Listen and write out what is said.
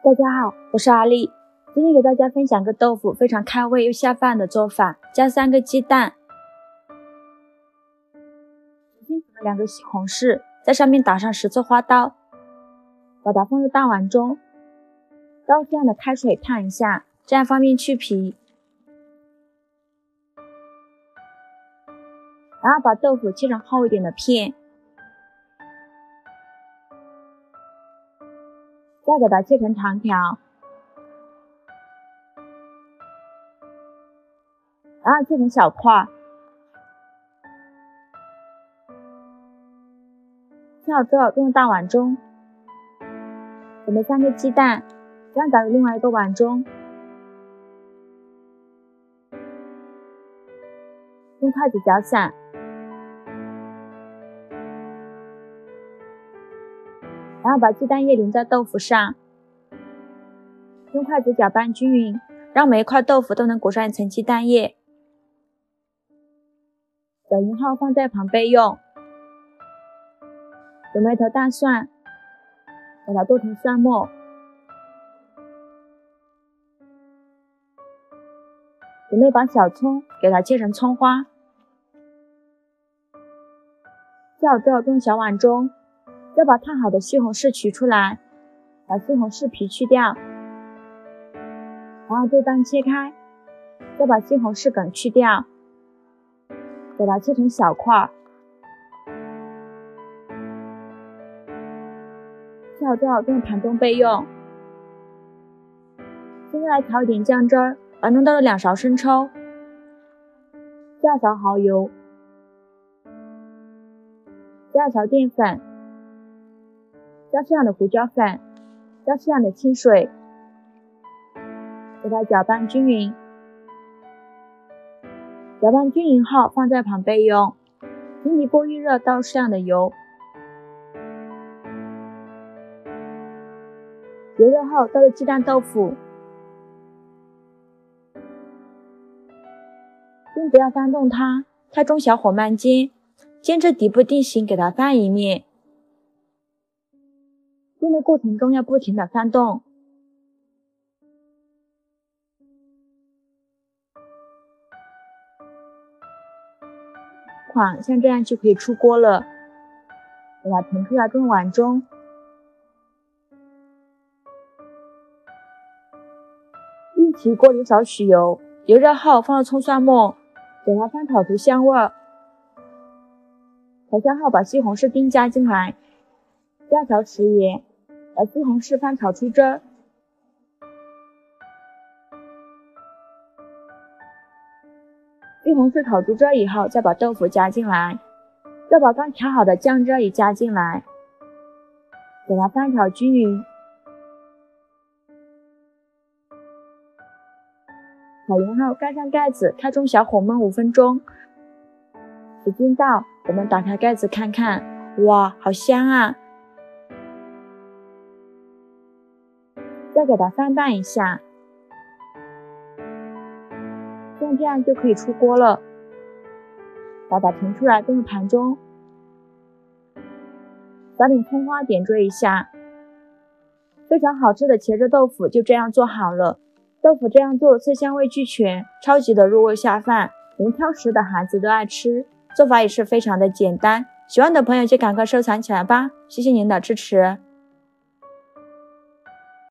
大家好，我是阿丽，今天给大家分享个豆腐非常开胃又下饭的做法，加3个鸡蛋。首先煮了2个西红柿，在上面打上10字花刀，把它放入大碗中，倒适量的开水烫一下，这样方便去皮。然后把豆腐切成厚一点的片，再给它切成长条，然后切成小块。切好之后放入大碗中，准备3个鸡蛋，这样倒入另外一个碗中，用筷子搅散，然后把鸡蛋液淋在豆腐上，用筷子搅拌均匀，让每一块豆腐都能裹上一层鸡蛋液。搅匀后放在旁备用。准备一头大蒜，把它剁成蒜末。准备把小葱给它切成葱花。切好之后放小碗中，再把烫好的西红柿取出来，把西红柿皮去掉，然后对半切开，再把西红柿梗去掉，给它切成小块。切好之后放盘中备用。现在来调一点酱汁儿，把弄到了2勺生抽，2勺蚝油，2勺淀粉，加适量的胡椒粉，加适量的清水，给它搅拌均匀。搅拌均匀后放在旁备用。平底锅预热，倒入适量的油。油热后倒入鸡蛋豆腐，并不要翻动它，开中小火慢煎，煎至底部定型，给它翻一面。煎的过程中要不停的翻动。像这样就可以出锅了，把它腾出来装碗中。预起锅里少许油，油热后放入葱蒜末，给它翻炒出香味。炒香后把西红柿丁加进来，2勺食盐，把西红柿翻炒出汁儿。西红柿炒出汁儿以后，再把豆腐加进来，再把刚调好的酱汁也加进来，给它翻炒均匀。炒匀后盖上盖子，开中小火焖5分钟。时间到，我们打开盖子看看，哇，好香啊！再给它翻拌一下，像这样就可以出锅了。把它腾出来放入盘中，撒点葱花点缀一下。非常好吃的茄子豆腐就这样做好了。豆腐这样做色香味俱全，超级的入味下饭，连挑食的孩子都爱吃。做法也是非常的简单，喜欢的朋友就赶快收藏起来吧，谢谢您的支持。